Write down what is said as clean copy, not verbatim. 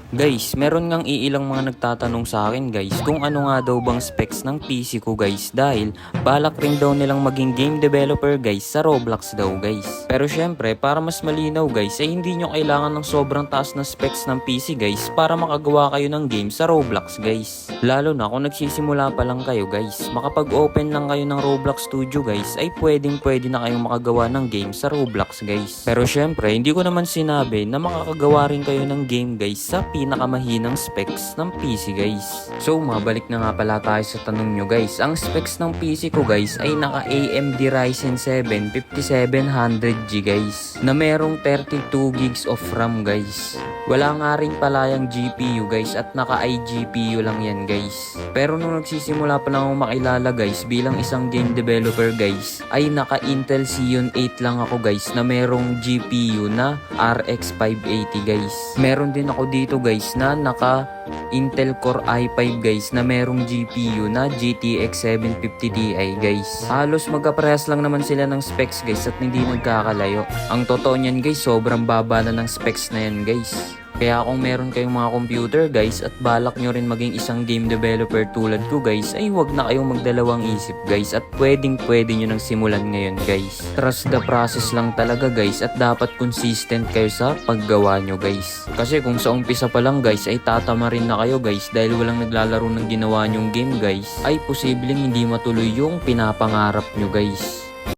Guys, meron ngang iilang mga nagtatanong sa akin guys kung ano nga daw bang specs ng PC ko guys dahil balak rin daw nilang maging game developer guys sa Roblox daw guys. Pero syempre para mas malinaw guys ay hindi nyo kailangan ng sobrang taas na specs ng PC guys para makagawa kayo ng game sa Roblox guys. Lalo na kung nagsisimula pa lang kayo guys, makapag-open lang kayo ng Roblox Studio guys ay pwede na kayong makagawa ng game sa Roblox guys. Pero syempre hindi ko naman sinabi na makakagawa rin kayo ng game guys sa pinakamahinang specs ng PC guys. So mabalik na nga pala tayo sa tanong nyo guys. Ang specs ng PC ko guys ay naka AMD Ryzen 7 5700G guys na merong 32 gigs of RAM guys. Wala nga rin pala yung GPU guys at naka iGPU lang yan guys. Pero nung nagsisimula pa lang ako makilala guys bilang isang game developer guys ay naka Intel Xeon 8 lang ako guys na merong GPU na RX 580 guys. Meron din ako dito guys na naka Intel Core i5 guys na merong GPU na GTX 750 Ti guys. Halos magkaparehas lang naman sila ng specs guys at hindi nagkakalayo. Ang totoo niyan guys, sobrang baba na ng specs na yan guys. Kaya kung meron kayong mga computer guys at balak nyo rin maging isang game developer tulad ko guys ay huwag na kayong magdalawang isip guys at pwede nyo nang simulan ngayon guys. Trust the process lang talaga guys at dapat consistent kayo sa paggawa nyo guys. Kasi kung sa umpisa pa lang guys ay tatama rin na kayo guys dahil walang naglalaro ng ginawa nyong game guys ay posibleng hindi matuloy yung pinapangarap nyo guys.